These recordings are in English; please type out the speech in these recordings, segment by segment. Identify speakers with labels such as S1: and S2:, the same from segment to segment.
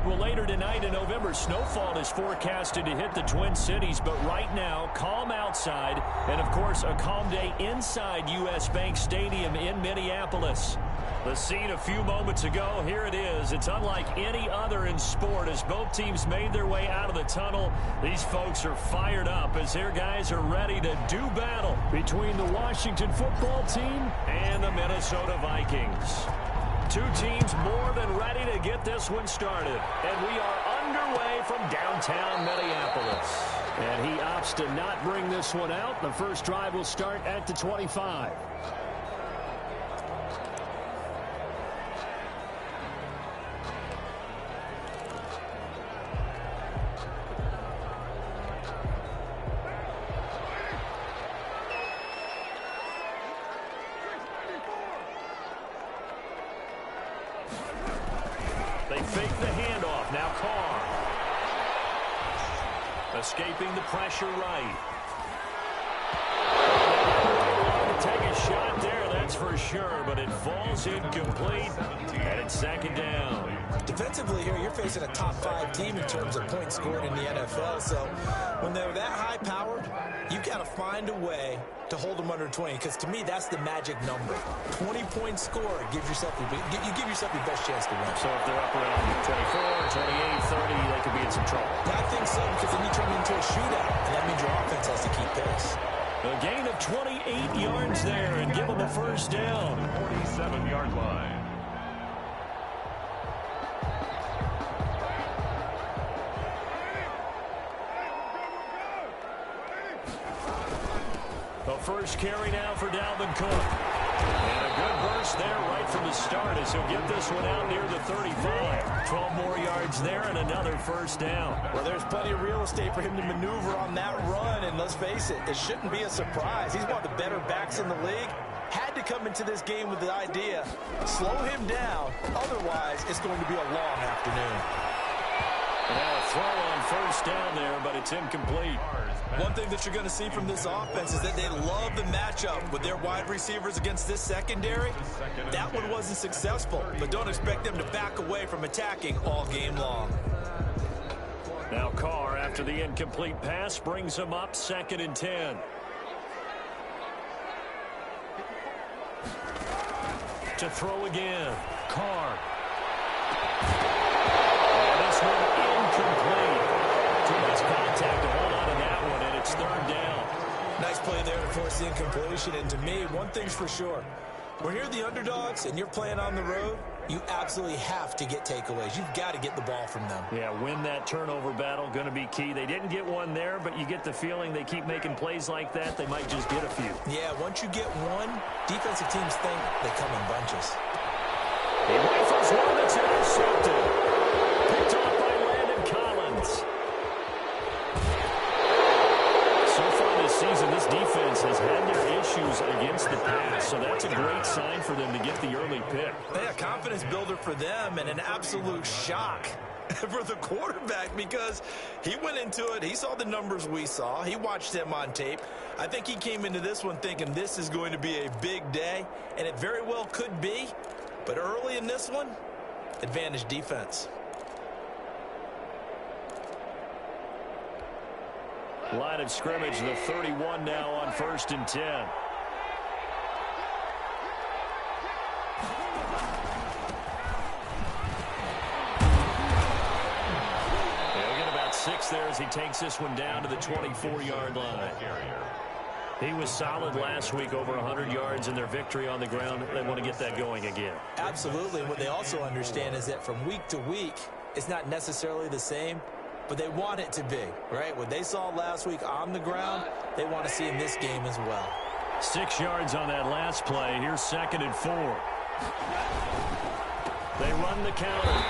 S1: Well, later tonight in November, snowfall is forecasted to hit the Twin Cities, but right now, calm outside, and of course, a calm day inside U.S. Bank Stadium in Minneapolis. The scene a few moments ago, here it is. It's unlike any other in sport as both teams made their way out of the tunnel. These folks are fired up as their guys are ready to do battle between the Washington football team and the Minnesota Vikings. Two teams more than ready to get this one started. And we are underway from downtown Minneapolis. And he opts to not bring this one out. The first drive will start at the 25. They fake the handoff. Now Carr. Escaping the pressure right. Take a shot there, that's for sure, but it falls incomplete, and it's second down.
S2: Defensively here, you're facing a top-5 team in terms of points scored in the NFL, so when they're that high-powered, you've got to find a way to hold them under 20, because to me, that's the magic number. 20-point score, you give yourself your best chance to win.
S1: So if they're up around 24, 28, 30, they could be in some trouble.
S2: I think so, because then you turn it into a shootout, and that means your offense has to keep pace.
S1: A gain of 28 yards there and give them a first down.
S3: 47-yard line.
S1: The first carry now for Dalvin Cook. And a good burst there right from the start as he'll get this one out near the 35. 12 more yards there and another first down.
S2: Well, there's plenty of real estate for him to maneuver on that run, and let's face it, it shouldn't be a surprise. He's one of the better backs in the league. Had to come into this game with the idea, slow him down, otherwise it's going to be a long afternoon.
S1: Now a throw on first down there, but it's incomplete.
S2: One thing that you're going to see from this offense is that they love the matchup with their wide receivers against this secondary. That one wasn't successful, but don't expect them to back away from attacking all game long.
S1: Now Carr, after the incomplete pass, brings him up 2nd and 10. To throw again. Carr. And this one incomplete. Too much contact to hold on to that one, and it's 3rd down.
S2: Nice play there to force the incompletion, and to me, one thing's for sure. When you're the underdogs and you're playing on the road, you absolutely have to get takeaways. You've got to get the ball from them.
S1: Yeah, win that turnover battle, going to be key. They didn't get one there, but you get the feeling they keep making plays like that, they might just get a few.
S2: Yeah, once you get one, defensive teams think they come in bunches.
S1: He rifles one that's intercepted. Picked off by Landon Collins. So far this season, this defense has had their issues against the pass, so that's a great sign for them to get the early pick.
S2: Yeah, confidence builder for them and an absolute shock for the quarterback because he went into it. He saw the numbers we saw. He watched them on tape. I think he came into this one thinking this is going to be a big day, and it very well could be. But early in this one, advantage defense.
S1: Line of scrimmage, the 31 now on 1st and 10. He'll get about 6 there as he takes this one down to the 24-yard line. He was solid last week, over 100 yards in their victory on the ground. They want to get that going again.
S2: Absolutely. What they also understand is that from week to week, it's not necessarily the same, but they want it to be, right? What they saw last week on the ground, they want to see in this game as well.
S1: 6 yards on that last play. Here's 2nd and 4. They run the counter.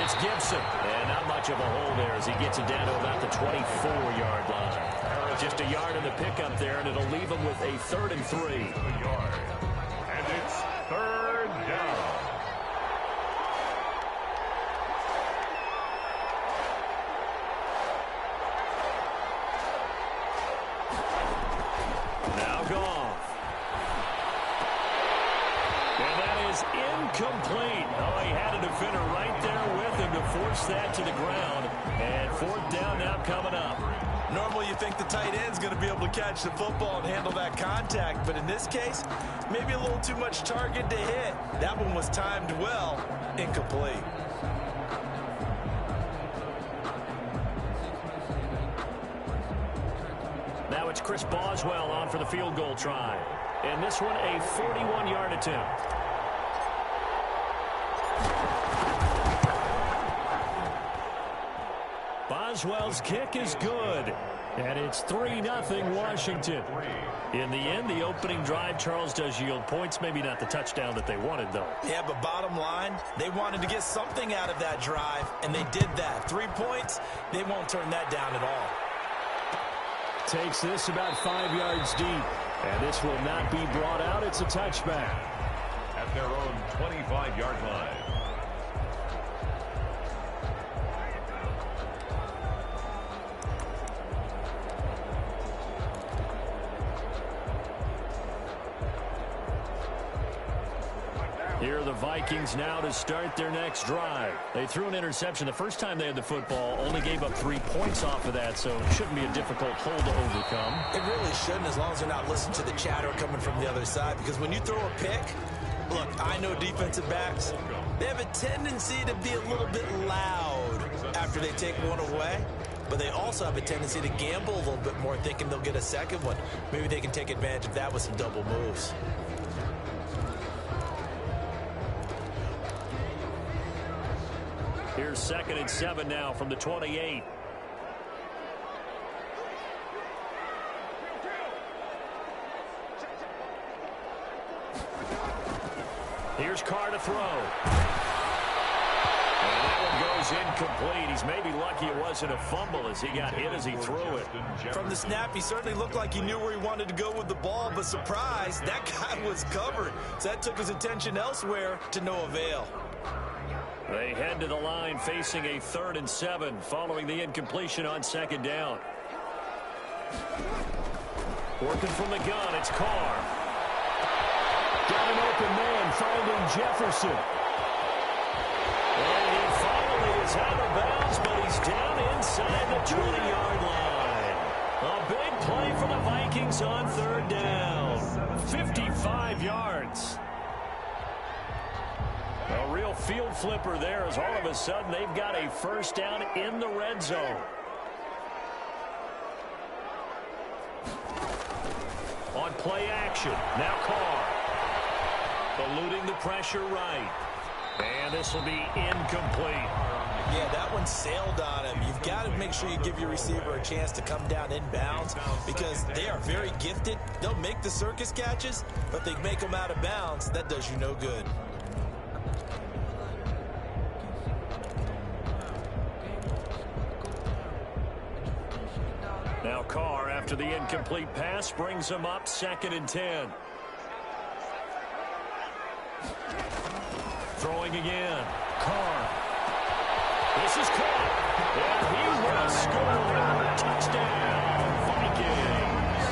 S1: It's Gibson. And not much of a hole there as he gets it down to about the 24-yard line. Just a yard in the pickup there, and it'll leave him with a 3rd and 3.
S3: And it's 3rd down.
S1: Now Goff. And that is is incomplete. Oh, he had a defender right there with him to force that to the ground. And fourth down now coming up.
S2: Normally you think the tight end's going to be able to catch the football and handle that contact, but in this case, maybe a little too much target to hit. That one was timed well, incomplete.
S1: Now it's Chris Boswell on for the field goal try. And this one a 41-yard attempt. Boswell's kick is good. And it's 3-0 Washington. In the end, the opening drive, Charles, does yield points. Maybe not the touchdown that they wanted, though.
S2: Yeah, but bottom line, they wanted to get something out of that drive, and they did that. 3 points, they won't turn that down at all.
S1: Takes this about 5 yards deep. And this will not be brought out. It's a touchback.
S3: At their own 25-yard line.
S1: Here are the Vikings now to start their next drive. They threw an interception the first time they had the football, only gave up 3 points off of that, so it shouldn't be a difficult hole to overcome.
S2: It really shouldn't, as long as they're not listening to the chatter coming from the other side, because when you throw a pick, look, I know defensive backs, they have a tendency to be a little bit loud after they take one away, but they also have a tendency to gamble a little bit more, thinking they'll get a second one. Maybe they can take advantage of that with some double moves.
S1: Here's 2nd and 7 now from the 28. Here's Carr to throw. And that one goes incomplete. He's maybe lucky it wasn't a fumble as he got hit as he threw it.
S2: From the snap, he certainly looked like he knew where he wanted to go with the ball, but surprise, that guy was covered. So that took his attention elsewhere to no avail.
S1: They head to the line facing a 3rd and 7 following the incompletion on 2nd down. Working from the gun, it's Carr. Got an open man, finding Jefferson. And he finally is out of bounds, but he's down inside the 20-yard line. A big play for the Vikings on 3rd down. 55 yards. A real field flipper there as all of a sudden they've got a first down in the red zone. On play action, now Carr. Eluding the pressure right. And this will be incomplete.
S2: Yeah, that one sailed on him. You've got to make sure you give your receiver a chance to come down inbounds because they are very gifted. They'll make the circus catches, but they make them out of bounds. That does you no good.
S1: Now Carr, after the incomplete pass, brings him up 2nd and 10. Throwing again. Carr. This is caught. And he will score. Touchdown, Vikings.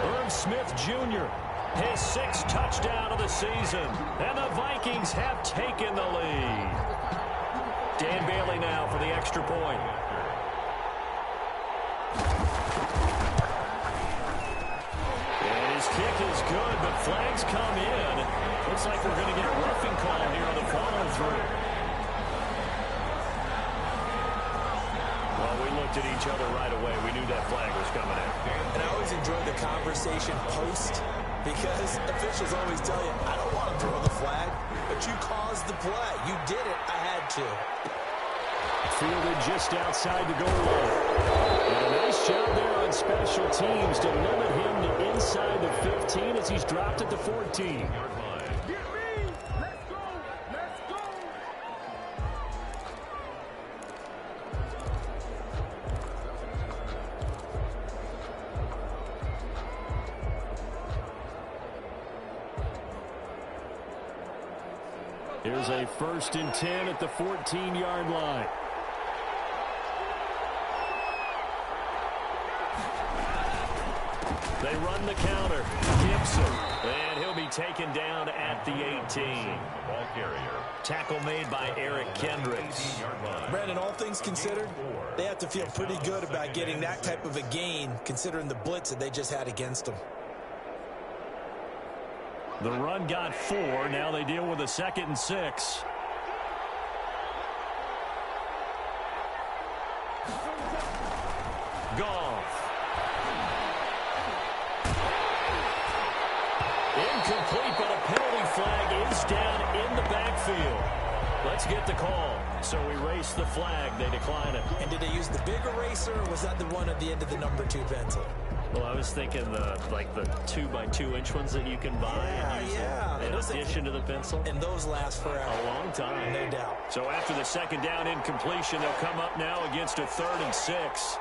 S1: Herb Smith Jr., his 6th touchdown of the season. And the Vikings have taken the lead. Dan Bailey now for the extra point. Kick is good, but flags come in. Looks like we're going to get a roughing call here on the follow-through. Well, we looked at each other right away. We knew that flag was coming in.
S2: And I always enjoy the conversation post because officials always tell you, I don't want to throw the flag, but you caused the play. You did it. I had to.
S1: Fielded just outside the goal line. And a nice job there on special teams to limit him to inside the 15 as he's dropped at the 14. Here's a 1st and 10 at the 14-yard line. They run the counter. Gibson. And he'll be taken down at the 18.
S3: Ball carrier.
S1: Tackle made by Eric Kendricks.
S2: Brandon, all things considered, they have to feel pretty good about getting that type of a gain, considering the blitz that they just had against them.
S1: The run got 4. Now they deal with a 2nd and 6. Goff. Incomplete, but a penalty flag is down in the backfield. Let's get the call. So erase the flag. They decline it.
S2: And did they use the big eraser, or was that the one at the end of the number 2 pencil?
S1: Well, I was thinking the 2x2-inch ones that you can buy in addition to the pencil.
S2: And those last forever.
S1: A long time.
S2: No doubt.
S1: So after the 2nd down incompletion, they'll come up now against a 3rd and 6.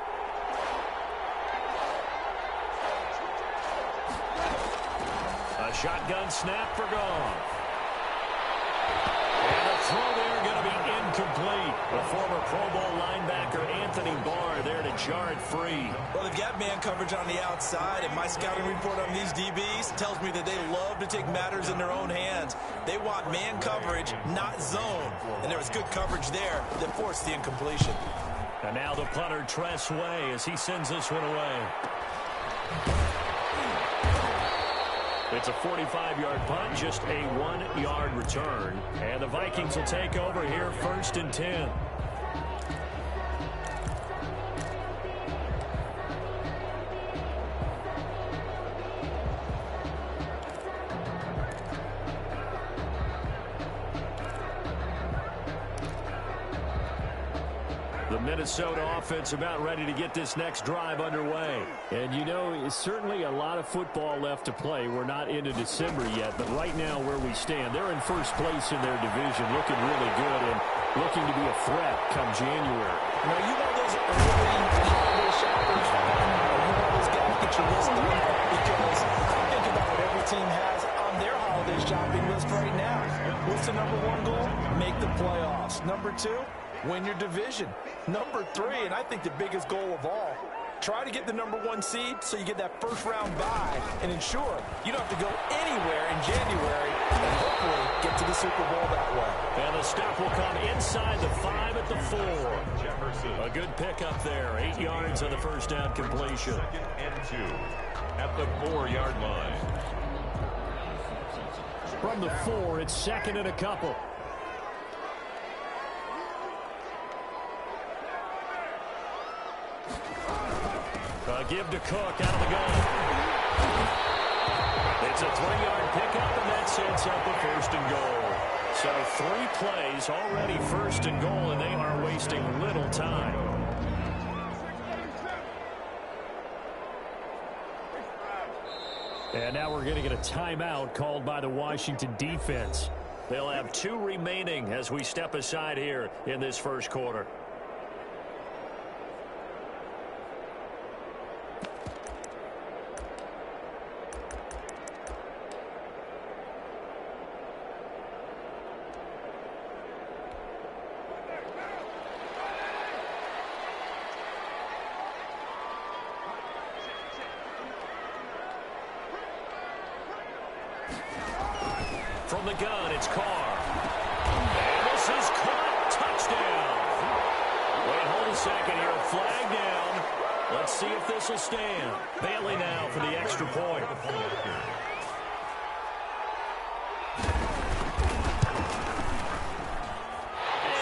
S1: A shotgun snap for Goff. And a throw there going to be incomplete. The former Pro Bowl linebacker Anthony Barr there to jar it free.
S2: Well, they've got man coverage on the outside, and my scouting report on these DBs tells me that they love to take matters in their own hands. They want man coverage, not zone. And there was good coverage there that forced the incompletion.
S1: And now the punter, Tress Way, as he sends this one away. It's a 45-yard punt, just a 1-yard return. And the Vikings will take over here, 1st and 10. The Minnesota offense about ready to get this next drive underway. And you know, it's certainly a lot of football left to play. We're not into December yet, but right now where we stand, they're in first place in their division, looking really good and looking to be a threat come January.
S2: Now, you know those early holiday shoppers, you know those guys get your list done, because I think about what every team has on their holiday shopping list right now. What's the number 1 goal? Make the playoffs. Number 2, win your division. Number 3, and I think the biggest goal of all, try to get the number 1 seed so you get that first-round bye and ensure you don't have to go anywhere in January and hopefully get to the Super Bowl that way.
S1: And the stop will come inside the 5 at the 4. Jefferson. A good pickup there. 8 yards on the first down completion.
S3: 2nd and 2 at the 4-yard line.
S1: From the 4, it's 2nd and a couple. Give to Cook out of the gun. It's a 3-yard pickup, and that sets up a 1st and goal. So 3 plays already 1st and goal, and they are wasting little time. And now we're going to get a timeout called by the Washington defense. They'll have 2 remaining as we step aside here in this first quarter. From the gun, it's Carr. And this is caught. Touchdown. Wait, hold a second here. A flag down. Let's see if this will stand. Bailey now for the extra point.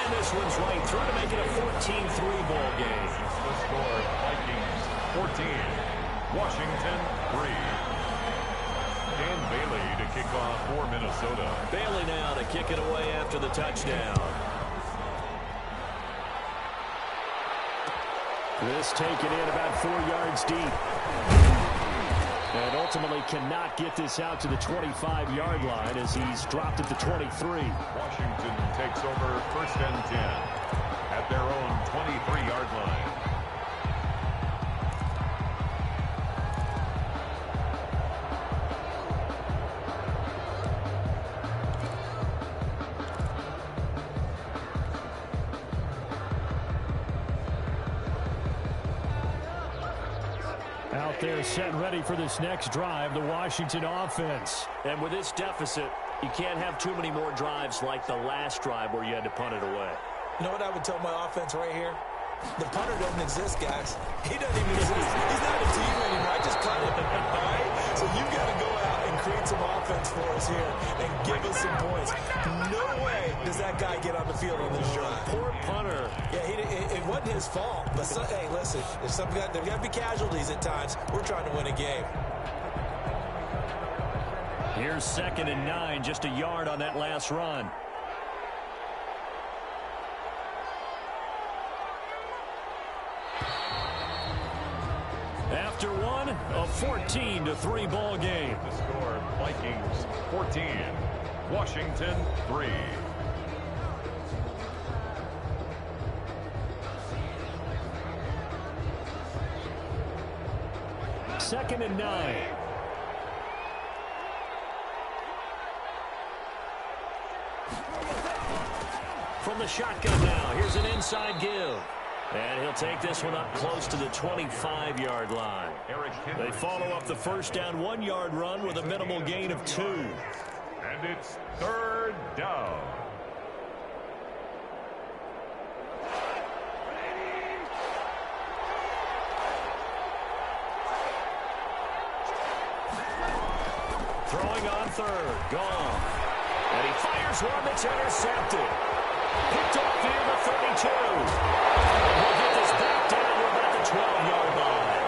S1: And this one's right through to make it a 14-3 ball game.
S3: The score, Vikings 14, Washington 3. Dan Bailey to kick off for Minnesota.
S1: Bailey now to kick it away after the touchdown. This taken in about 4 yards deep. And ultimately cannot get this out to the 25-yard line as he's dropped at the 23.
S3: Washington takes over 1st and 10 at their own 23-yard line.
S1: Out there set ready for this next drive, the Washington offense.
S4: And with this deficit, you can't have too many more drives like the last drive where you had to punt it away.
S2: You know what I would tell my offense right here? The punter doesn't exist, guys. He doesn't even exist. He's not a team anymore. I just cut him, all right? So you've got to go out and create some offense for us here and give us some points. No way does that guy get on the field on this drive.
S4: Poor punter.
S2: Yeah, it wasn't his fault. But, hey, listen, there's got to be casualties at times. We're trying to win a game.
S1: Here's 2nd and 9, just a yard on that last run. After one, a 14-3 ball game.
S3: The score, Vikings 14, Washington 3.
S1: Second and 9. From the shotgun now, here's an inside give. And he'll take this one up close to the 25-yard line. They follow up the first down 1-yard run with a minimal gain of 2.
S3: And it's 3rd down.
S1: Throwing on 3rd, gone. And he fires one that's intercepted. Picked off near the 32. And he'll get this back down to about the 12-yard line.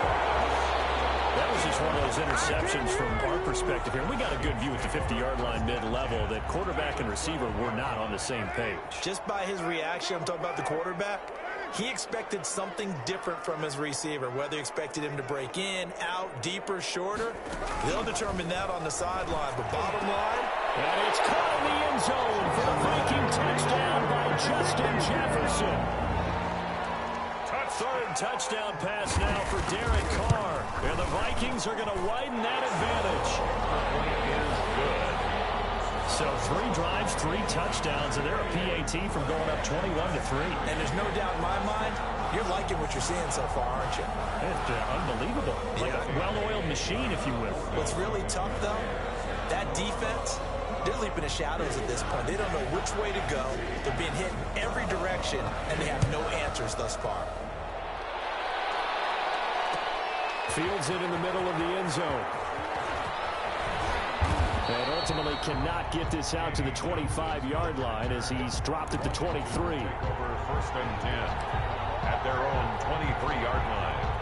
S1: That was just one of those interceptions from our perspective here. We got a good view at the 50-yard line mid-level that quarterback and receiver were not on the same page.
S2: Just by his reaction, I'm talking about the quarterback, he expected something different from his receiver, whether he expected him to break in, out, deeper, shorter. They'll determine that on the sideline. But bottom line,
S1: and it's caught in the end zone for the Viking touchdown by Justin Jefferson. Third touchdown pass now for Derek Carr. And the Vikings are going to widen that advantage. So 3 drives, 3 touchdowns, and they're a PAT from going up 21-3.
S2: And there's no doubt in my mind, you're liking what you're seeing so far, aren't you?
S1: It's unbelievable. Like a well-oiled machine, if you will.
S2: What's really tough, though, that defense, they're leaping the shadows at this point. They don't know which way to go. They're being hit in every direction, and they have no answers thus far.
S1: Fields it in the middle of the end zone. And ultimately cannot get this out to the 25-yard line as he's dropped at the 23.
S3: Over 1st and 10 at their own 23-yard line.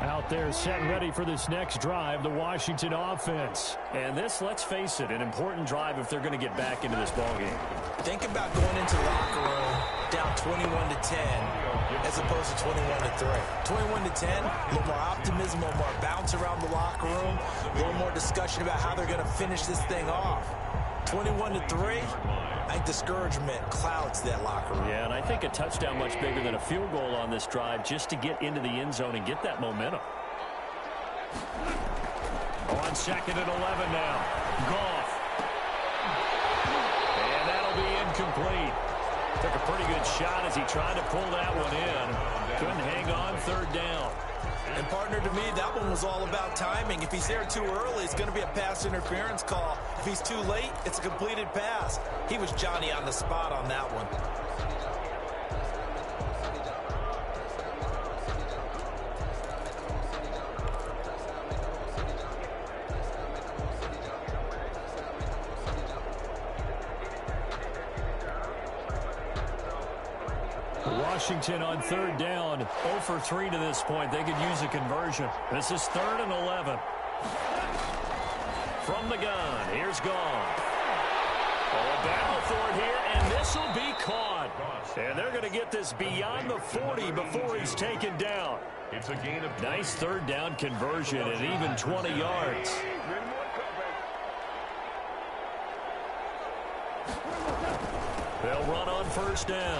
S1: Out there set ready for this next drive, the Washington offense. And this, let's face it, an important drive if they're going to get back into this ballgame.
S2: Think about going into the locker room down 21-10 as opposed to 21-3. 21-10, a little more optimism, a little more bounce around the locker room, a little more discussion about how they're going to finish this thing off. 21-3, I think discouragement clouds that locker room.
S1: Yeah, and I think a touchdown much bigger than a field goal on this drive just to get into the end zone and get that momentum. On 2nd and 11 now. Goff. And that'll be incomplete. Took a pretty good shot as he tried to pull that one in. Couldn't hang on 3rd down.
S2: And, partner, to me, that one was all about timing. If he's there too early, it's going to be a pass interference call. If he's too late, it's a completed pass. He was Johnny on the spot on that one.
S1: Washington on 3rd down, 0 for 3 to this point. They could use a conversion. This is 3rd and 11. From the gun, here's Goff. A battle for it here, and this will be caught. And they're going to get this beyond the 40 before he's taken down.
S3: It's a gain of
S1: nice 3rd down conversion and even 20 yards. They'll run on 1st down.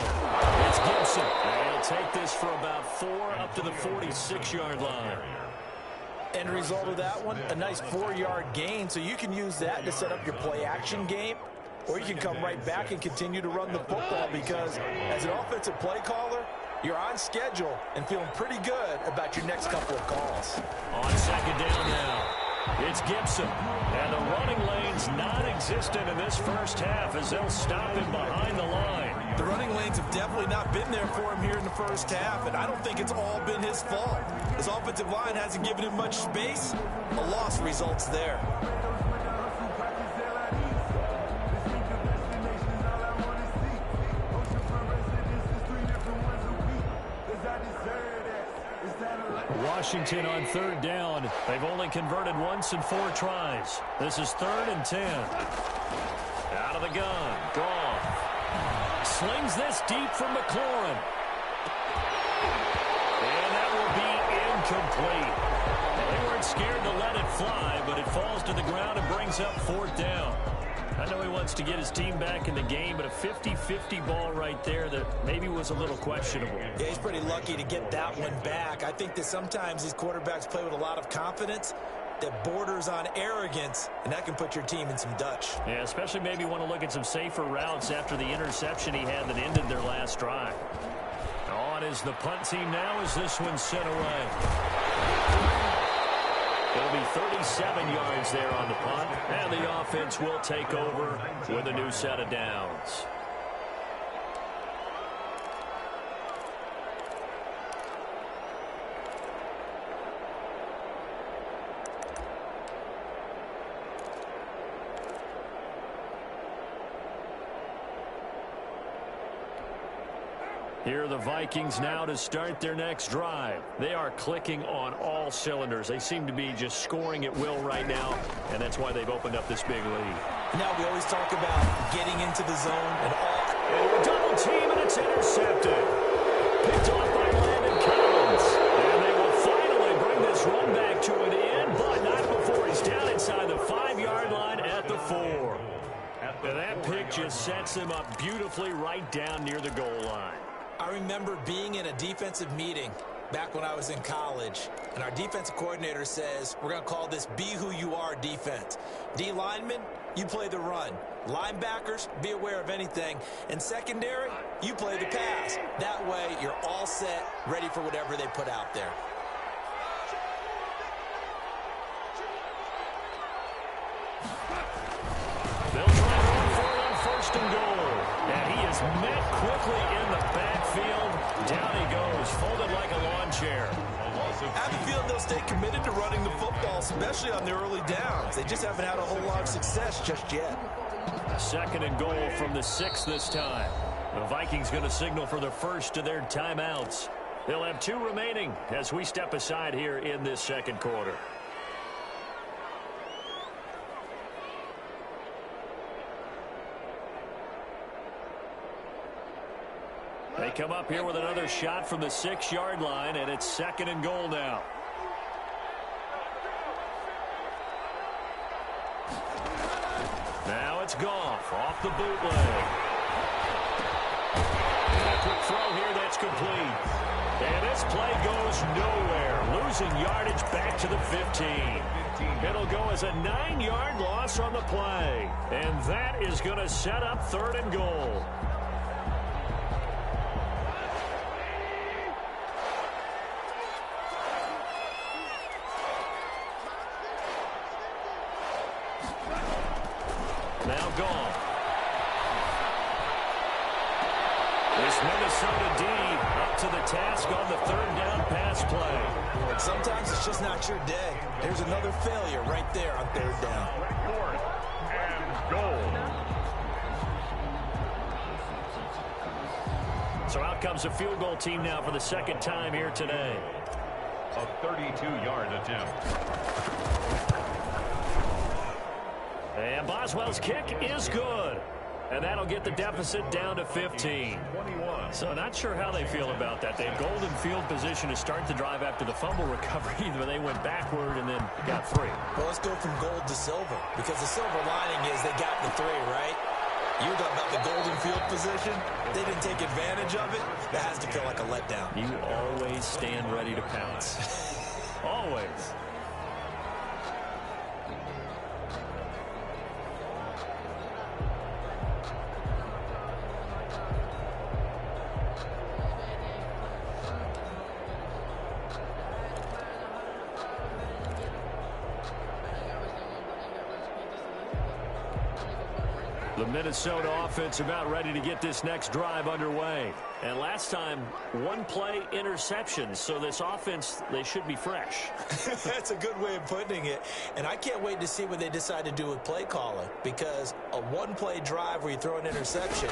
S1: It's Gibson. And he'll take this for about 4 up to the 46-yard line.
S2: End result of that one, a nice 4-yard gain. So you can use that to set up your play-action game, or you can come right back and continue to run the football because as an offensive play caller, You're on schedule and feeling pretty good about your next couple of calls.
S1: On second down now, it's Gibson. And the running lane's non-existent in this first half as they'll stop him behind the line.
S2: The running lanes have definitely not been there for him here in the first half, and I don't think it's all been his fault. His offensive line hasn't given him much space. A loss results there.
S1: Washington on third down. They've only converted once in 4 tries. This is 3rd and 10. Out of the gun. Goff slings this deep from McLaurin. And that will be incomplete. They weren't scared to let it fly, but it falls to the ground and brings up 4th down. I know he wants to get his team back in the game, but a 50-50 ball right there that maybe was a little questionable.
S2: Yeah, he's pretty lucky to get that one back. I think that sometimes these quarterbacks play with a lot of confidence that borders on arrogance, and that can put your team in some Dutch.
S1: Yeah, especially maybe want to look at some safer routes after the interception he had that ended their last drive. On is the punt team now as this one's sent away. It'll be 37 yards there on the punt, and the offense will take over with a new set of downs. Here are the Vikings now to start their next drive. They are clicking on all cylinders. They seem to be just scoring at will right now, and that's why they've opened up this big lead.
S2: Now we always talk about getting into the zone and all.
S1: And we're double team, and it's intercepted. Picked off by Landon Collins. And they will finally bring this run back to an end, but not before he's down inside the 5-yard line at the 4. And that pick just sets him up beautifully right down near the goal line.
S2: I remember being in a defensive meeting back when I was in college, and our defensive coordinator says, we're going to call this Be Who You Are defense. D linemen, you play the run. Linebackers, be aware of anything. And secondary, you play the pass. That way, you're all set, ready for whatever they put out there.
S1: They'll try to run for it on 1st and goal. And he is met quickly in the backfield. Down he goes, folded like a lawn chair.
S2: I have a feeling they'll stay committed to running the football, especially on the early downs. They just haven't had a whole lot of success just yet.
S1: 2nd and goal from the 6 this time. The Vikings going to signal for the first of their timeouts. They'll have 2 remaining as we step aside here in this 2nd quarter. They come up here with another shot from the 6-yard line, and it's 2nd and goal now. Now it's Goff off the bootleg. A quick throw here that's complete. And this play goes nowhere. Losing yardage back to the 15. It'll go as a 9-yard loss on the play. And that is going to set up 3rd and goal. Now Goff. This Minnesota D up to the task on the 3rd down pass play.
S2: Sometimes it's just not your day. There's another failure right there on 3rd down.
S3: 4th and goal.
S1: So out comes a field goal team now for the 2nd time here today.
S3: A 32-yard attempt.
S1: And Boswell's kick is good. And that'll get the deficit down to 15.
S3: 21.
S1: So not sure how they feel about that. They had golden field position to start the drive after the fumble recovery, but they went backward and then got 3.
S2: Well, let's go from gold to silver, because the silver lining is they got the 3, right? You were talking about the golden field position. They didn't take advantage of it. That has to feel like a letdown.
S1: You always stand ready to pounce. Always. The Minnesota offense about ready to get this next drive underway.
S4: And last time, one play interception. So this offense, they should be fresh.
S2: That's a good way of putting it. And I can't wait to see what they decide to do with play calling, because a one-play drive where you throw an interception,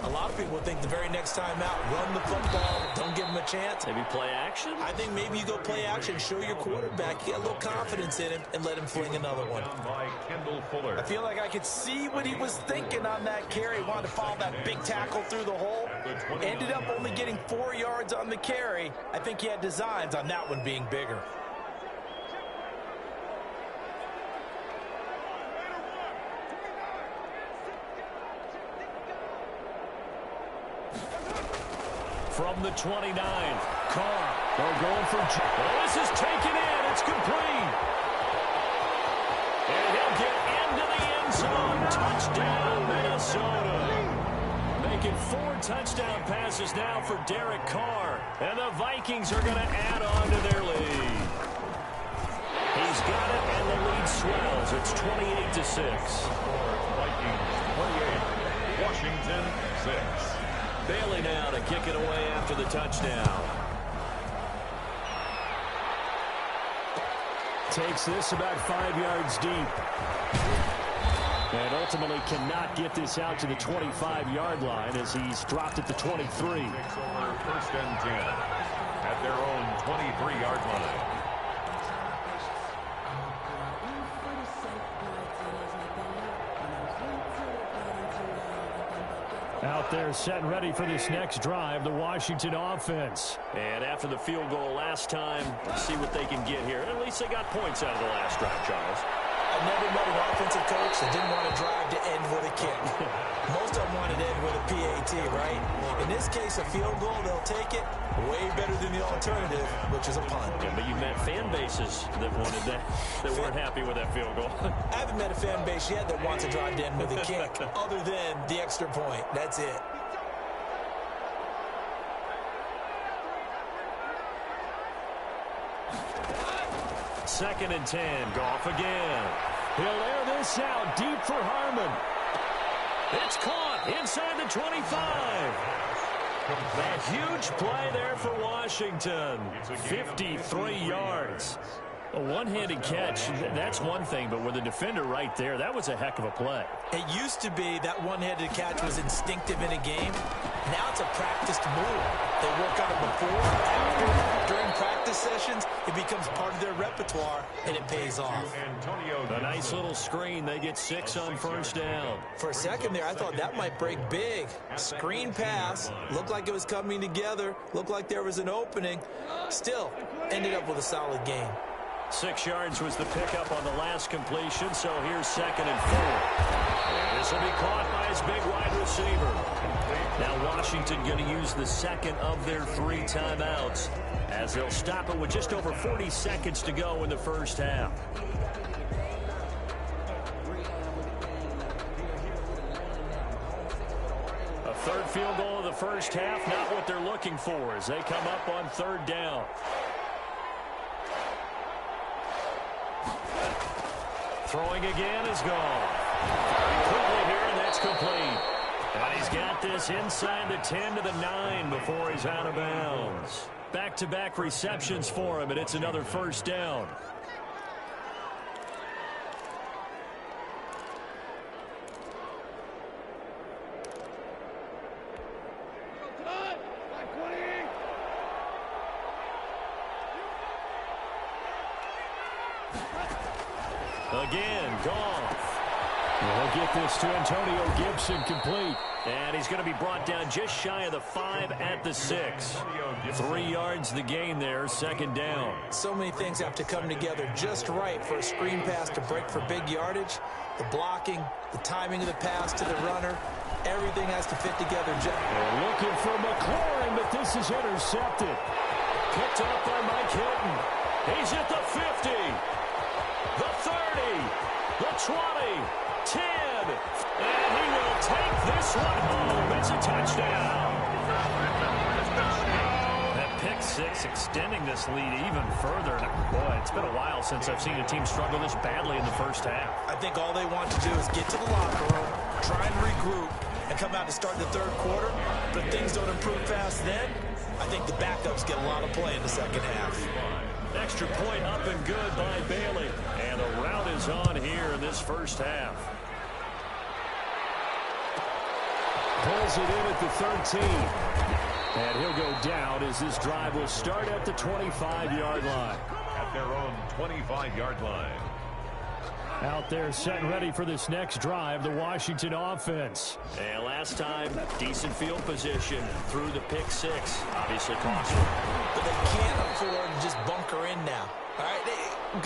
S2: a lot of people think the very next time out, run the football, don't give him a chance.
S4: Maybe play action?
S2: I think maybe you go play action, show your quarterback, get a little confidence in him, and let him fling another one. I feel like I could see what he was thinking on that carry. Wanted to follow that big tackle through the hole. Ended up only getting 4 yards on the carry. I think he had designs on that one being bigger.
S1: From the 29, Carr. They're going for... Oh, this is taken in. It's complete. And he'll get into the end zone. Touchdown, Minnesota. Making 4 touchdown passes now for Derek Carr. And the Vikings are going to add on to their lead. He's got it, and the lead swells. It's 28-6.
S3: Vikings 28, Washington 6.
S1: Bailey now to kick it away after the touchdown. Takes this about 5 yards deep. And ultimately cannot get this out to the 25-yard line as he's dropped at the 23.
S3: Takes over 1st and 10 at their own 23-yard line.
S1: Out there set and ready for this next drive, the Washington offense.
S4: And after the field goal last time, see what they can get here. At least they got points out of the last drive, Charles.
S2: I never met an offensive coach that didn't want to drive to end with a kick. Most of them wanted to end with a PAT, right? In this case, a field goal, they'll take it. Way better than the alternative, which is a punt.
S4: Yeah, but you've met fan bases that wanted that, that weren't happy with that field goal.
S2: I haven't met a fan base yet that wants to drive to end with a kick, other than the extra point. That's it.
S1: Second and 10. Goff again. He'll air this out deep for Harmon. It's caught inside the 25. A huge play there for Washington. 53 yards. A one-handed catch, that's one thing, but with a defender right there, that was a heck of a play.
S2: It used to be that one-handed catch was instinctive in a game. Now it's a practiced move. They work on it before, after, during practice sessions. It becomes part of their repertoire, and it pays off.
S1: A nice little screen. They get 6 on first down.
S2: For a second there, I thought that might break big. Screen pass. Looked like it was coming together. Looked like there was an opening. Still, ended up with a solid game.
S1: 6 yards was the pickup on the last completion, so here's 2nd and 4. This will be caught by his big wide receiver. Now Washington going to use the second of their 3 timeouts as they'll stop it with just over 40 seconds to go in the first half. A third field goal of the first half, not what they're looking for as they come up on 3rd down. Throwing again is gone. Quickly here, and that's complete. And he's got this inside the 10 to the 9 before he's out of bounds. Back-to-back receptions for him, and it's another first down. Again, Goff. He'll get this to Antonio Gibson complete. And he's going to be brought down just shy of the 5 at the 6. 3 yards the gain there, 2nd down.
S2: So many things have to come together just right for a screen pass to break for big yardage. The blocking, the timing of the pass to the runner, everything has to fit together.
S1: They're looking for McLaurin, but this is intercepted. Picked up by Mike Hilton. He's at the 50. The 30, the 20, 10, and he will take this one home. It's a touchdown. That pick 6, extending this lead even further. And boy, it's been a while since I've seen a team struggle this badly in the first half.
S2: I think all they want to do is get to the locker room, try and regroup, and come out to start the third quarter. But if things don't improve fast then, I think the backups get a lot of play in the second half.
S1: Extra point up and good by Bailey. And a rout is on here in this first half. Pulls it in at the 13. And he'll go down as this drive will start at the 25-yard line.
S3: At their own 25-yard line.
S1: Out there set and ready for this next drive, the Washington offense. And last time, decent field position through the pick 6. Obviously costly.
S2: But they can't afford to just bunker in now. All right,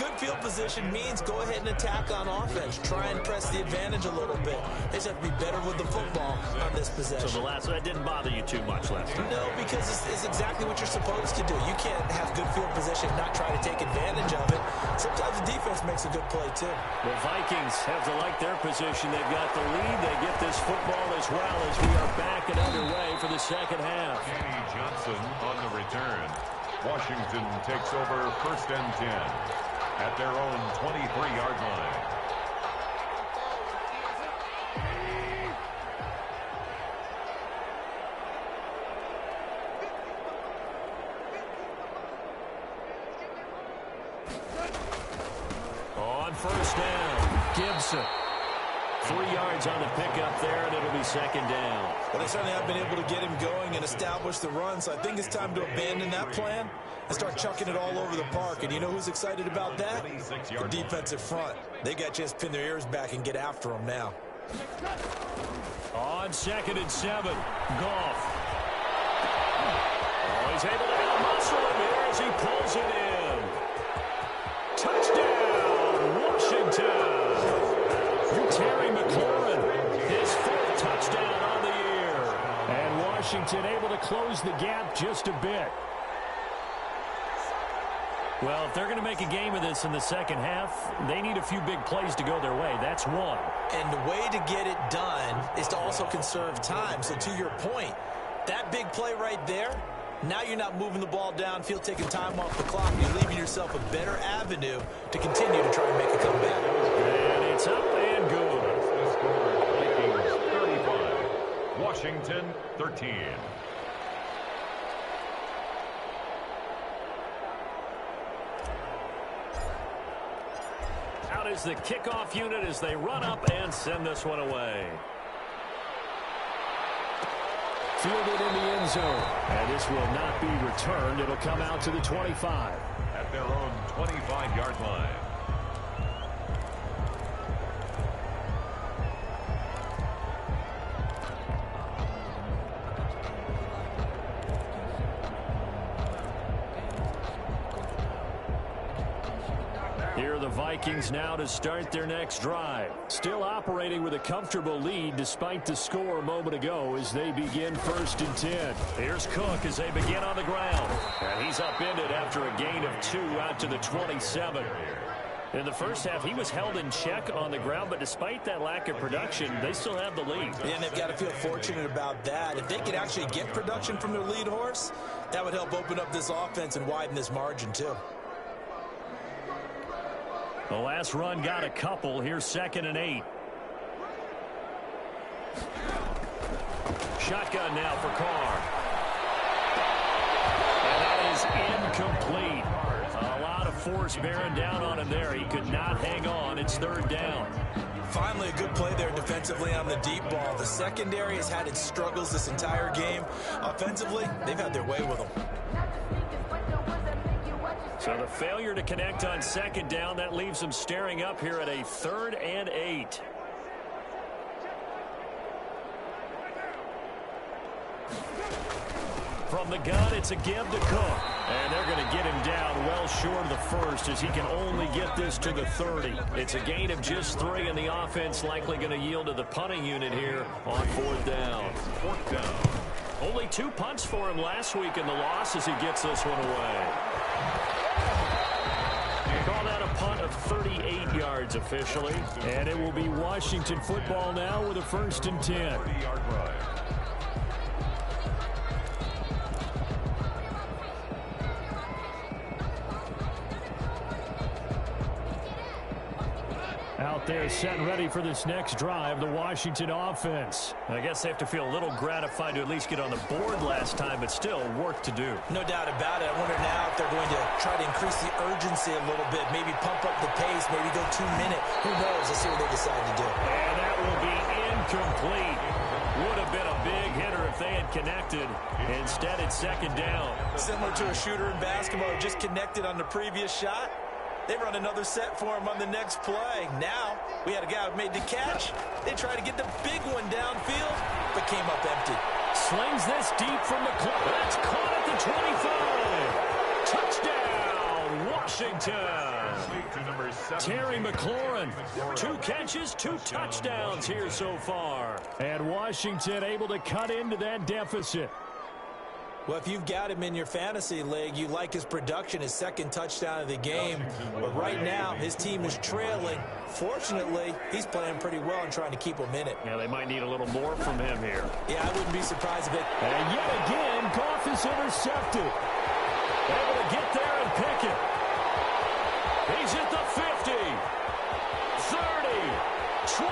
S2: good field position means go ahead and attack on offense. Try and press the advantage a little bit. They just have to be better with the football on this possession.
S1: So that didn't bother you too much last time?
S2: No, because it's exactly what you're supposed to do. You can't have good field position and not try to take advantage of it. Sometimes the defense makes a good play, too.
S1: The Vikings have to like their position. They've got the lead. They get this football as well as we are back and underway for the second half.
S3: Danny Johnson on the return. Washington takes over 1st and 10 at their own 23-yard line.
S1: On 1st down, Gibson. 3 yards on the pickup there, and it'll be 2nd down.
S2: Well, they certainly have been able to get him going and establish the run, so I think it's time to abandon that plan and start chucking it all over the park. And you know who's excited about that? The defensive front. They got a chance to pin their ears back and get after him now.
S1: On 2nd and 7, Goff. Oh, he's able to out-muscle him here as he pulls it in. Touchdown, Washington. Terry McLaurin, his 4th touchdown on the year. And Washington able to close the gap just a bit. Well, if they're going to make a game of this in the second half, they need a few big plays to go their way. That's one.
S2: And the way to get it done is to also conserve time. So to your point, that big play right there, now you're not moving the ball downfield, taking time off the clock. You're leaving yourself a better avenue to continue to try and make a comeback.
S1: And it's up and good.
S3: The score, Vikings 35, Washington 13.
S1: Out is the kickoff unit as they run up and send this one away. Fielded in the end zone. And this will not be returned. It'll come out to the 25.
S3: At their own 25-yard line.
S1: Here are the Vikings now to start their next drive. Still operating with a comfortable lead despite the score a moment ago as they begin 1st and 10. Here's Cook as they begin on the ground. And he's upended after a gain of 2 out to the 27. In the first half, he was held in check on the ground, but despite that lack of production, they still have the lead.
S2: And they've got to feel fortunate about that. If they could actually get production from their lead horse, that would help open up this offense and widen this margin, too.
S1: The last run got a couple. Here's 2nd and 8. Shotgun now for Carr. And that is incomplete. A lot of force bearing down on him there. He could not hang on. It's 3rd down.
S2: Finally, a good play there defensively on the deep ball. The secondary has had its struggles this entire game. Offensively, they've had their way with them.
S1: So the failure to connect on 2nd down, that leaves them staring up here at a 3rd and 8. From the gun, it's a give to Cook. And they're going to get him down well short of the first as he can only get this to the 30. It's a gain of just 3, and the offense likely going to yield to the punting unit here on 4th down.
S3: 4th down.
S1: Only 2 punts for him last week in the loss as he gets this one away. Call that a punt of 38 yards officially. And it will be Washington football now with a 1st and 10.
S3: 30-yard drive.
S1: Out there set and ready for this next drive, the Washington offense.
S4: I guess they have to feel a little gratified to at least get on the board last time, but still work to do.
S2: No doubt about it. I wonder now if they're going to try to increase the urgency a little bit, maybe pump up the pace, maybe go 2-minute. Who knows? Let's see what they decide to do.
S1: And that will be incomplete. Would have been a big hitter if they had connected. Instead, it's second down.
S2: Similar to a shooter in basketball who just connected on the previous shot. They run another set for him on the next play. Now, we had a guy who made the catch. They tried to get the big one downfield, but came up empty.
S1: Slings this deep from the club. That's caught at the 25. Touchdown, Washington. Terry McLaurin, 2 catches, 2 touchdowns here so far. And Washington able to cut into that deficit.
S2: Well, if you've got him in your fantasy league, you like his production, his second touchdown of the game. But right now, his team is trailing. Fortunately, he's playing pretty well and trying to keep them in it.
S4: Yeah, they might need a little more from him here.
S2: Yeah, I wouldn't be surprised if it...
S1: And yet again, Goff is intercepted. Able to get there and pick it. He's at the 50, 30, 20,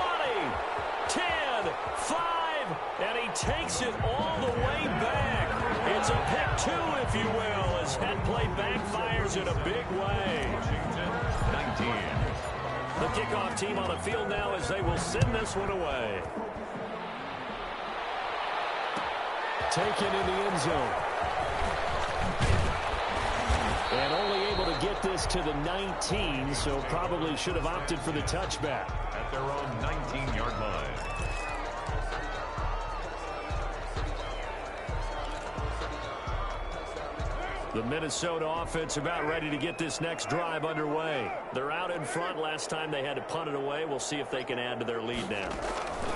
S1: 10, 5, and he takes it all the way back. It's a pick 2, if you will, as head play backfires in a big way.
S3: Washington 19.
S4: The kickoff team on the field now as they will send this one away.
S1: Taken in the end zone. And only able to get this to the 19, so probably should have opted for the touchback.
S3: At their own 19-yard line.
S1: The Minnesota offense about ready to get this next drive underway. They're out in front. Last time they had to punt it away. We'll see if they can add to their lead now.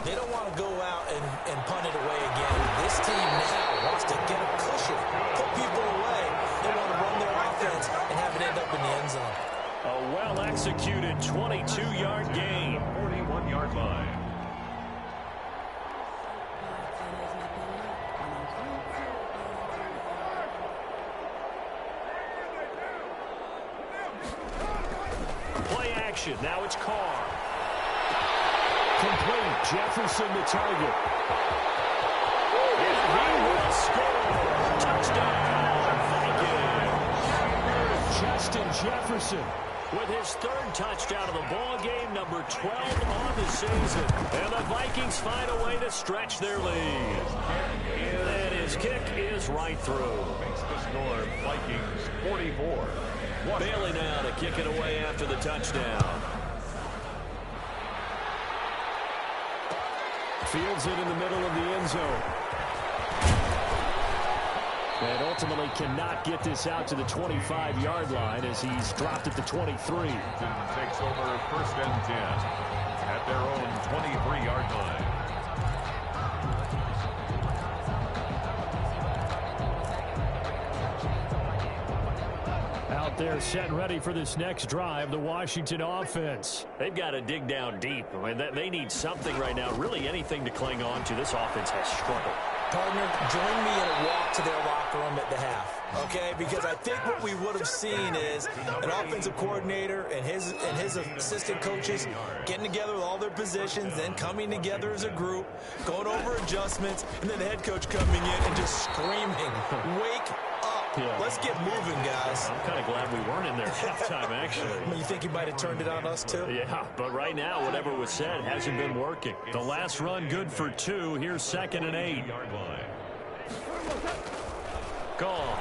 S2: They don't want to go out and punt it away again. This team now wants to get a cushion, put people away. They want to run their offense and have it end up in the end zone.
S1: A well-executed 22-yard gain.
S3: 41-yard line.
S1: Now it's Carr. Complete. Jefferson the target. And he will score. Touchdown, Vikings. Justin Jefferson with his 3rd touchdown of the ball game, number 12 on the season. And the Vikings find a way to stretch their lead. And his kick is right through.
S3: Makes the score Vikings 44.
S1: Bailey now to kick it away after the touchdown. Fields it in the middle of the end zone. And ultimately cannot get this out to the 25-yard line as he's dropped at the 23.
S3: Takes over 1st and 10 at their own 23-yard line.
S1: Out there set and ready for this next drive, the Washington offense. They've got to dig down deep. I mean, they need something right now, really anything to cling on to. This offense has struggled.
S2: Partner, join me in a walk to their locker room at the half, okay? Because I think what we would have seen is an offensive coordinator and his assistant coaches getting together with all their positions, then coming together as a group, going over adjustments, and then the head coach coming in and just screaming, wake up. Yeah. Let's get moving, guys.
S1: I'm kind of glad we weren't in there halftime, actually.
S2: You think he might have turned it on us, too?
S1: Yeah, but right now, whatever was said hasn't been working. The last run good for 2. Here's 2nd and 8. Gone.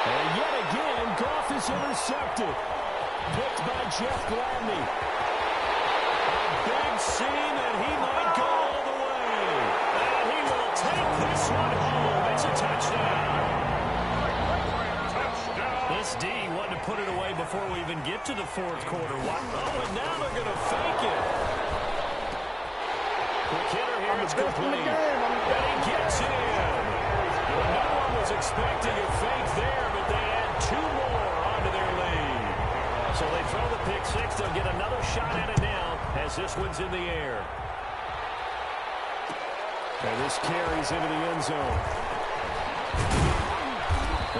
S1: And yet again, Goff is intercepted. Picked by Jeff Gladney. A big seam, and he might go all the way. And he will take this one home. It's a touchdown. This D wanted to put it away before we even get to the 4th quarter. Oh, and now they're going to fake it. Quick hitter here, it's complete. And he gets it in. No one was expecting a fake there, but they add 2 more onto their lead. So they throw the pick 6. They'll get another shot at it now as this one's in the air. And this carries into the end zone.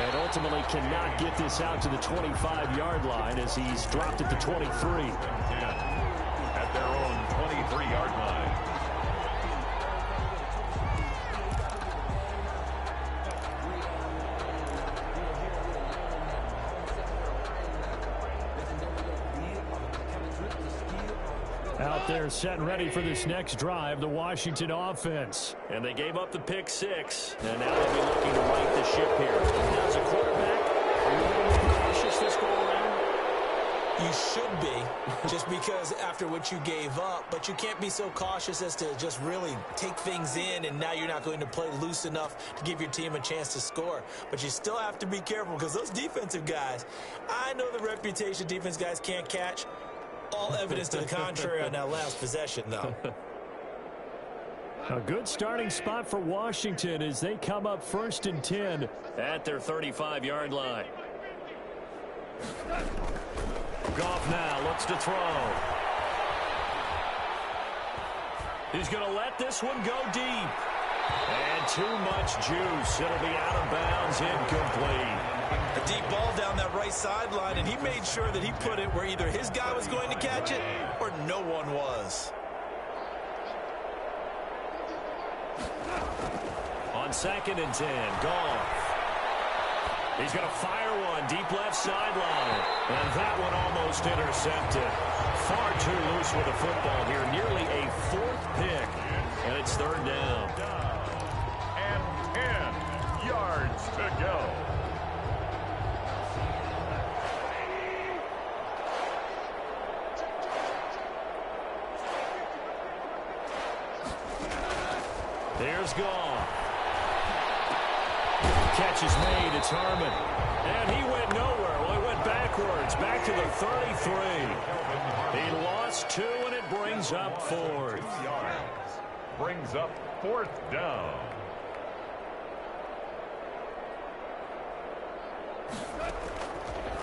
S1: And ultimately cannot get this out to the 25-yard line as he's dropped at the 23.
S3: At their own 23-yard line.
S1: Out there set and ready for this next drive, the Washington offense.
S4: And they gave up the pick six, and now they'll be looking to right the ship here. Now, as a quarterback, are you going to be cautious this go around?
S2: You should be, just because after what you gave up, but you can't be so cautious as to just really take things in, and now you're not going to play loose enough to give your team a chance to score. But you still have to be careful because those defensive guys, I know the reputation defense guys can't catch. All evidence to the contrary on that last possession, though.
S1: A good starting spot for Washington as they come up 1st and 10
S4: at their 35-yard line.
S1: Goff now looks to throw. He's going to let this one go deep. And too much juice. It'll be out of bounds, incomplete.
S2: A deep ball down that right sideline, and he made sure that he put it where either his guy was going to catch it or no one was.
S1: On 2nd and 10, Goff. He's going to fire one deep left sideline. And that one almost intercepted. Far too loose with the football here. Nearly a 4th pick. And it's 3rd down.
S3: And 10 yards to go.
S1: There's Goff. Catch is made. It's Harmon. And he went nowhere. Well, he went backwards. Back to the 33. He lost 2, and it brings up 4th.
S3: Brings up 4th down.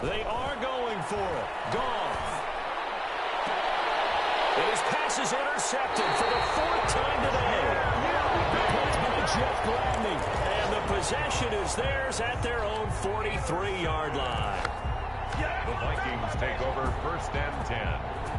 S1: They are going for it. Goff. And his pass is intercepted for the 4th time today. Picked by Jeff Gladney. And the possession is theirs at their own 43-yard line.
S3: The Vikings take over 1st and 10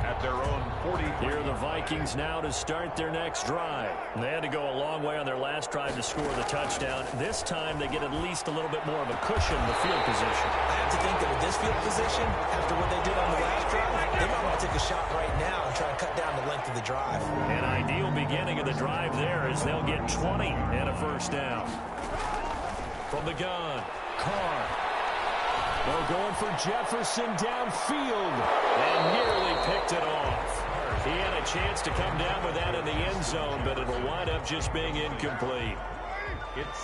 S3: at their own 40.
S1: Here are the Vikings now to start their next drive. They had to go a long way on their last drive to score the touchdown. This time they get at least a little bit more of a cushion in the field position.
S2: I have to think that with this field position, after what they did on the last drive, they might want to take a shot right now and try to cut down the length of the drive.
S1: An ideal beginning of the drive there as they'll get 20 and a 1st down. From the gun, Carr. They're going for Jefferson downfield and nearly picked it off. He had a chance to come down with that in the end zone, but it'll wind up just being incomplete.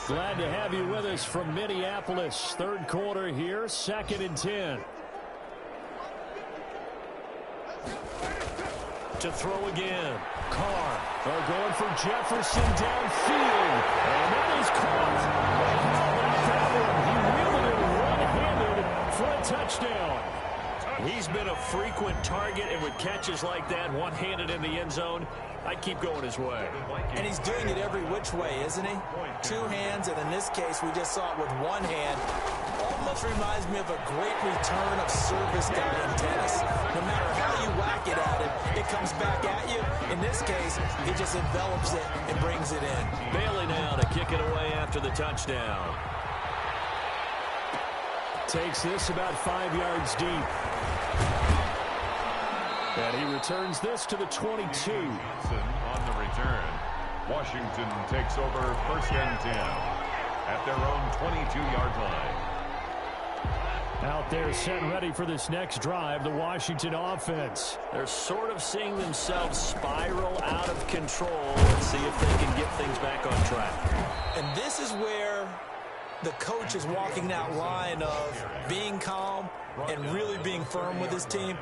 S1: Glad to have you with us from Minneapolis. 3rd quarter here, 2nd and 10. To throw again. Carr. They're going for Jefferson downfield. And that is caught. He wheeled it one-handed for a touchdown. He's been a frequent target, and with catches like that, one-handed in the end zone, I'd keep going his way.
S2: And he's doing it every which way, isn't he? 2 hands, and in this case, we just saw it with 1 hand. Almost reminds me of a great return of service guy in tennis. No matter how you whack it at him, it comes back at you. In this case, he just envelops it and brings it in.
S1: Bailey now to kick it away after the touchdown. Takes this about 5 yards deep. And he returns this to the 22.
S3: On the return, Washington takes over 1st and 10 at their own 22-yard line.
S1: Out there set and ready for this next drive, the Washington offense.
S4: They're sort of seeing themselves spiral out of control. Let's see if they can get things back on track.
S2: And this is where the coach is walking that line of being calm and really being firm with his team.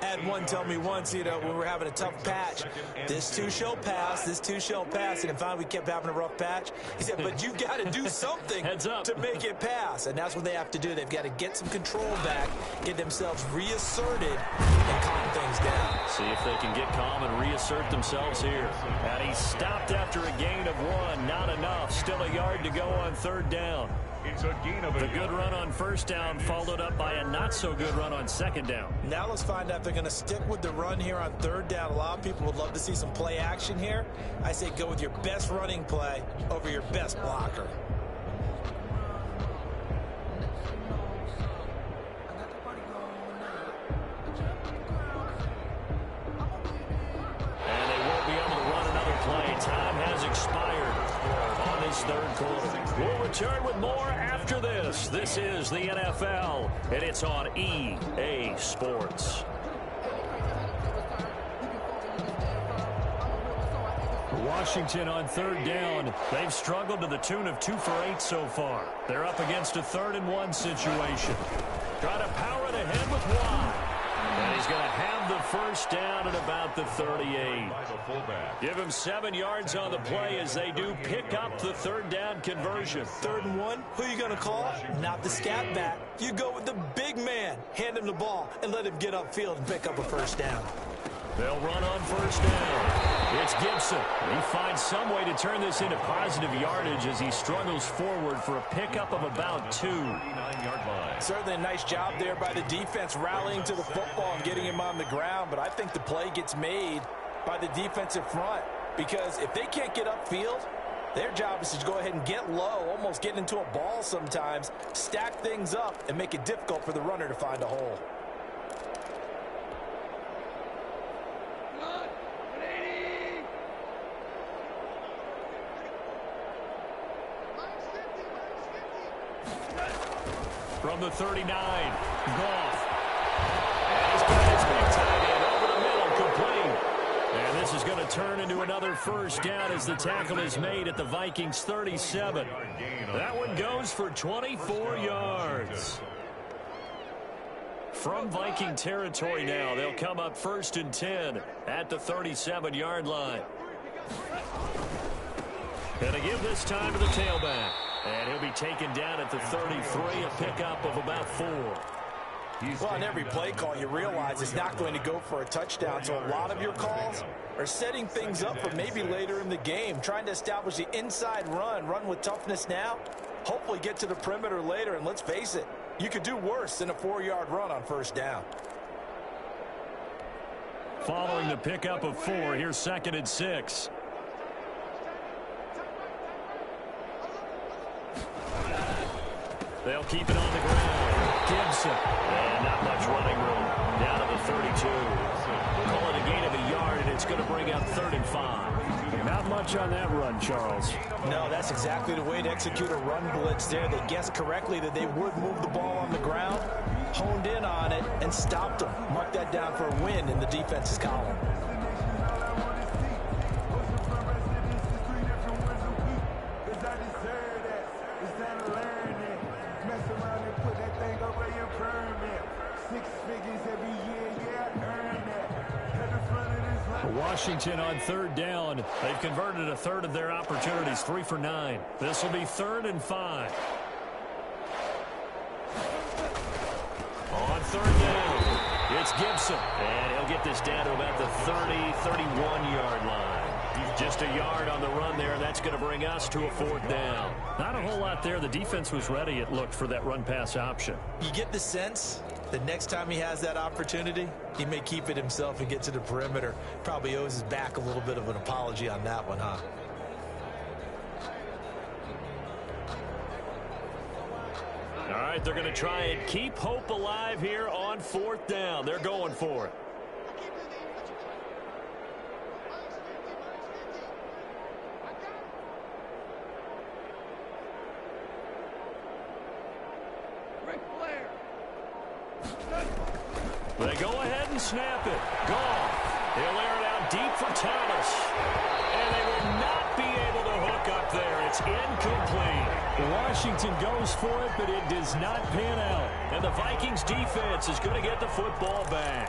S2: I had one tell me once, when we were having a tough patch, this too shall pass, this too shall pass. And finally we kept having a rough patch. He said, but you've got to do something to make it pass. And that's what they have to do. They've got to get some control back, get themselves reasserted, and calm things down.
S4: See if they can get calm and reassert themselves here.
S1: And he stopped after a gain of 1. Not enough. Still a yard to go on 3rd down.
S3: It's a gain of a
S1: The good run on first down followed up by a not-so-good run on second down.
S2: Now let's find out if they're going to stick with the run here on third down. A lot of people would love to see some play action here. I say go with your best running play over your best blocker.
S1: And they won't be able to run another play. Time has expired on this third quarter. We'll return with more after this. This is the NFL, and it's on EA Sports. Washington on third down. They've struggled to the tune of 2 for 8 so far. They're up against a 3rd-and-1 situation. Try to power it ahead with Watt. And he's going to have the first down at about the 38. Give him 7 yards on the play as they do pick up the third down conversion.
S2: 3rd and 1, who are you going to call? Not the scat back. You go with the big man. Hand him the ball and let him get upfield and pick up a first down.
S1: They'll run on first down. It's Gibson. He finds some way to turn this into positive yardage as he struggles forward for a pickup of about 2.
S2: Certainly a nice job there by the defense rallying to the football and getting him on the ground, but I think the play gets made by the defensive front because if they can't get upfield, their job is to go ahead and get low, almost get into a ball sometimes, stack things up, and make it difficult for the runner to find a hole.
S1: From the 39, Goff. And he's got his big tight end over the middle, complete. And this is going to turn into another first down as the tackle is made at the Vikings 37. That one goes for 24 yards. From Viking territory now, they'll come up 1st and 10 at the 37-yard line. And to give this time to the tailback. And he'll be taken down at the 33, a pickup of about 4.
S2: Well, on every play call, you realize it's not going to go for a touchdown, so a lot of your calls are setting things up for maybe later in the game, trying to establish the inside run with toughness now, hopefully get to the perimeter later, and let's face it, you could do worse than a 4-yard run on first down.
S1: Following the pickup of 4, here's 2nd and 6. They'll keep it on the ground. Gibson. And not much running room. Down to the 32. Call it a gain of a yard, and it's going to bring up 3rd and 5. Not much on that run, Charles.
S2: No, that's exactly the way to execute a run blitz there. They guessed correctly that they would move the ball on the ground, honed in on it, and stopped them. Mark that down for a win in the defense's column.
S1: Washington on third down. They've converted a third of their opportunities, 3 for 9. This will be 3rd and 5. On third down, it's Gibson. And he'll get this down to about the 31-yard line. Just a yard on the run there. That's going to bring us to a 4th down. Not a whole lot there. The defense was ready, it looked, for that run-pass option.
S2: You get the sense the next time he has that opportunity, he may keep it himself and get to the perimeter. Probably owes his back a little bit of an apology on that one, huh?
S1: All right, they're going to try and keep hope alive here on 4th down. They're going for it. They go ahead and snap it. Goff. He'll air it out deep for Thomas. And they will not be able to hook up there. It's incomplete. Washington goes for it, but it does not pan out. And the Vikings defense is going to get the football back.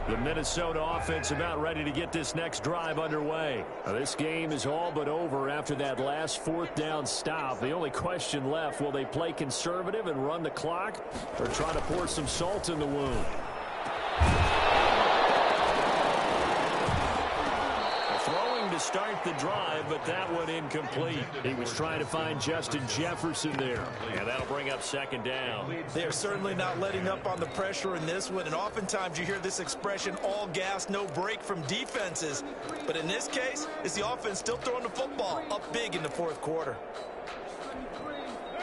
S1: The Minnesota offense about ready to get this next drive underway. Now, this game is all but over after that last 4th down stop. The only question left, will they play conservative and run the clock or try to pour some salt in the wound? to start the drive, but that one incomplete. He was trying to find Justin Jefferson there, and that'll bring up second down.
S2: They're certainly not letting up on the pressure in this one, and oftentimes you hear this expression, all gas, no break from defenses. But in this case, it's the offense still throwing the football up big in the fourth quarter.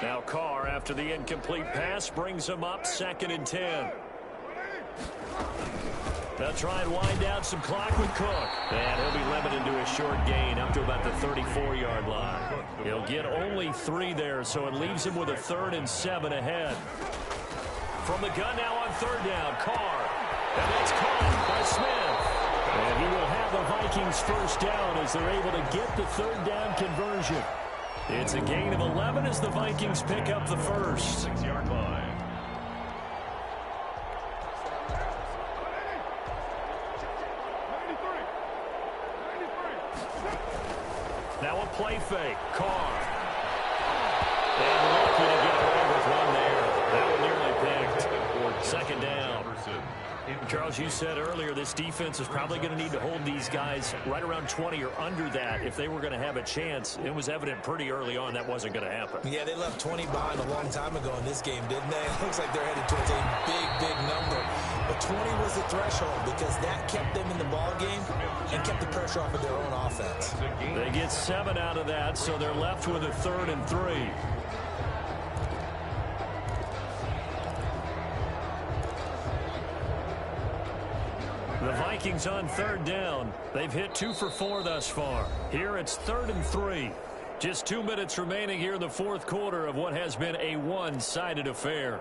S1: Now Carr, after the incomplete pass, brings him up 2nd and 10. They'll try and wind down some clock with Cook. And he'll be limited to a short gain up to about the 34-yard line. He'll get only 3 there, so it leaves him with a 3rd and 7 ahead. From the gun now on 3rd down, Carr. And that's caught by Smith. And he will have the Vikings first down as they're able to get the 3rd down conversion. It's a gain of 11 as the Vikings pick up the first.
S3: 6-yard line.
S1: Now a play fake. Carr. And lucky to get away with one there. That one nearly picked. 2nd down. Charles, you said earlier this defense is probably going to need to hold these guys right around 20 or under that if they were going to have a chance. It was evident pretty early on that wasn't going to happen.
S2: Yeah, they left 20 behind a long time ago in this game, didn't they? It looks like they're headed towards a big number. But 20 was the threshold because that kept them in the ball game and kept the pressure off of their own offense.
S1: They get 7 out of that, so they're left with a 3rd and 3. The Vikings on 3rd down. They've hit 2 for 4 thus far. Here it's 3rd and 3. Just 2 minutes remaining here in the fourth quarter of what has been a one-sided affair.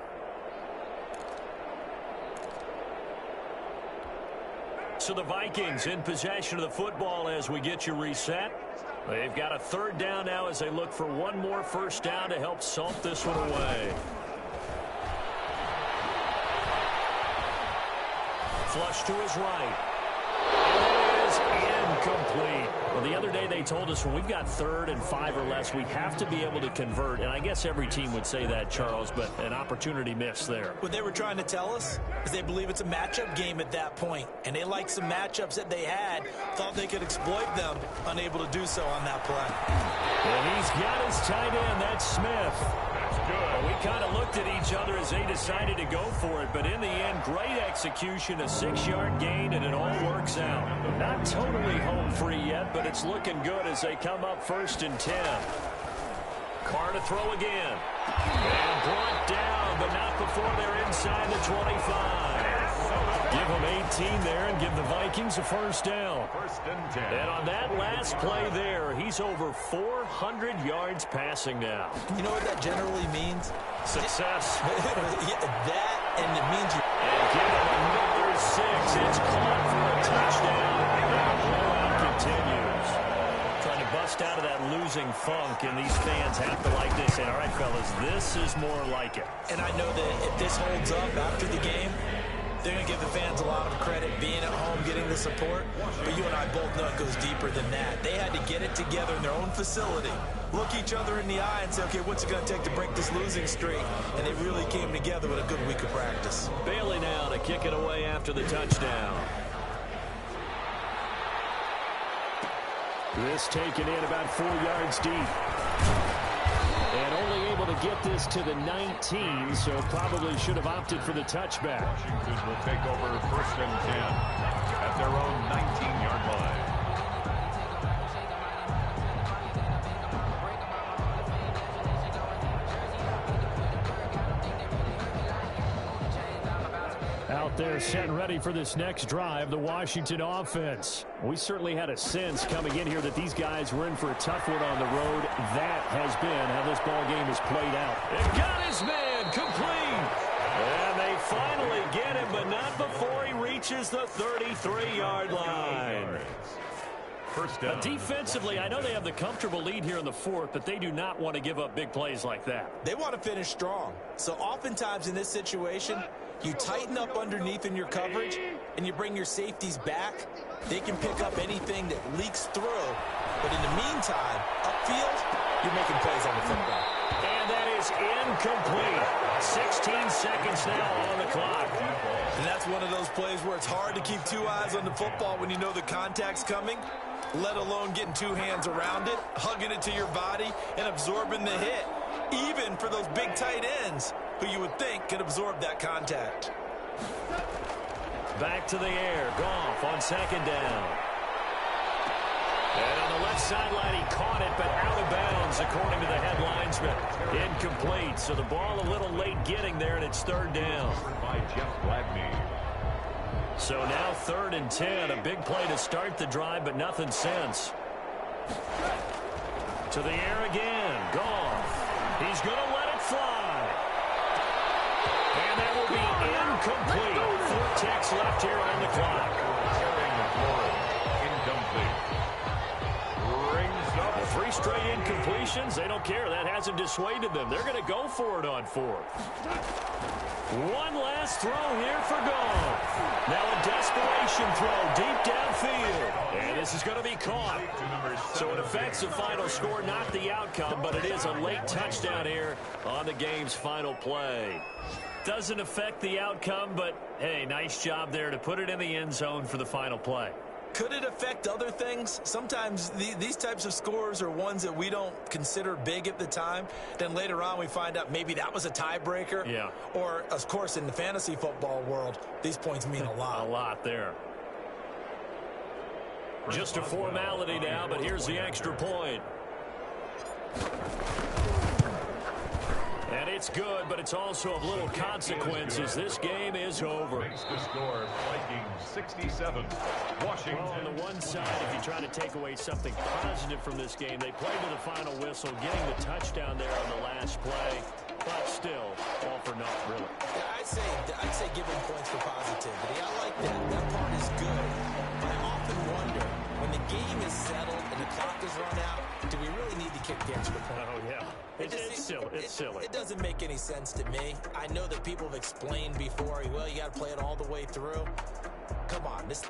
S1: So the Vikings in possession of the football as we get you reset. They've got a 3rd down now as they look for one more first down to help salt this one away. Flush to his right. It is incomplete. Well, the other day they told us when we've got 3rd and 5 or less, we have to be able to convert. And I guess every team would say that, Charles, but an opportunity missed there.
S2: What they were trying to tell us is they believe it's a matchup game at that point. And they liked some matchups that they had, thought they could exploit them, unable to do so on that play.
S1: And he's got his tight end. That's Smith. Well, we kind of looked at each other as they decided to go for it, but in the end, great execution, a 6-yard gain, and it all works out. Not totally home free yet, but it's looking good as they come up 1st and 10. Carr to throw again. And brought down, but not before they're inside the 25. Give them 18 there and give the Vikings a first down.
S3: 1st and 10.
S1: And on that last play there, he's over 400 yards passing now.
S2: You know what that generally means?
S1: Success.
S2: Yeah, that, and it means you...
S1: And give him another 6. It's caught for a touchdown. And the blowout continues. Trying to bust out of that losing funk, and these fans have to like this. And all right, fellas, this is more like it.
S2: And I know that if this holds up after the game, they're going to give the fans a lot of credit being at home, getting the support. But you and I both know it goes deeper than that. They had to get it together in their own facility, look each other in the eye and say, okay, what's it going to take to break this losing streak? And they really came together with a good week of practice.
S1: Bailey now to kick it away after the touchdown. This taken in about 4 yards deep. And only able to get this to the 19, so probably should have opted for the touchback.
S3: Washington will take over 1st and 10 at their own 19-yard line.
S1: Out there set and ready for this next drive, the Washington offense. We certainly had a sense coming in here that these guys were in for a tough one on the road. That has been how this ball game has played out. And got his man complete. And they finally get him, but not before he reaches the 33-yard line.
S3: First down.
S1: Defensively, I know they have the comfortable lead here in the fourth, but they do not want to give up big plays like that.
S2: They want to finish strong. So oftentimes in this situation, you tighten up underneath in your coverage, and you bring your safeties back. They can pick up anything that leaks through. But in the meantime, upfield, you're making plays on the football.
S1: And that is incomplete. 16 seconds now on the clock.
S2: And that's one of those plays where it's hard to keep 2 eyes on the football when you know the contact's coming. let alone getting two hands around it, hugging it to your body, and absorbing the hit, even for those big tight ends who you would think could absorb that contact.
S1: Back to the air. Goff on second down. And on the left sideline, he caught it, but out of bounds, according to the head linesman. Incomplete, so the ball a little late getting there, and it's third down.
S3: By Jeff Gladney.
S1: So now 3rd and 10, a big play to start the drive, but nothing since. To the air again. Goff. He's going to let it fly. And that will be incomplete. 4 ticks left here on the clock.
S3: Incomplete. Rings up.
S1: 3 straight incompletions. They don't care. That hasn't dissuaded them. They're going to go for it on 4th. One last throw here for Goff. Now a desperation throw deep downfield. And this is going to be caught. So it affects the final score, not the outcome, but it is a late touchdown here on the game's final play. Doesn't affect the outcome, but, hey, nice job there to put it in the end zone for the final play.
S2: Could it affect other things? Sometimes these types of scores are ones that we don't consider big at the time. Then later on we find out maybe that was a tiebreaker.
S1: Yeah.
S2: Or, of course, in the fantasy football world, these points mean a lot.
S1: A lot there. Just a formality now, but here's the extra point. And it's good, but it's also of little consequences. This game is over.
S3: Makes the score Vikings 67. Washington.
S1: Well, on the one side, if you try to take away something positive from this game, they played to the final whistle, getting the touchdown there on the last play. But still, all for naught, really.
S2: Yeah, I'd say give them points for positivity. I like that. That part is good. But I often wonder, when the game is settled and the clock is run out, do we really need to kick the extra point?
S1: Oh, yeah. It's silly. It's silly.
S2: It doesn't make any sense to me. I know that people have explained before, well, you got to play it all the way through. Come on, this...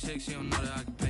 S5: text, you don't know that I can pay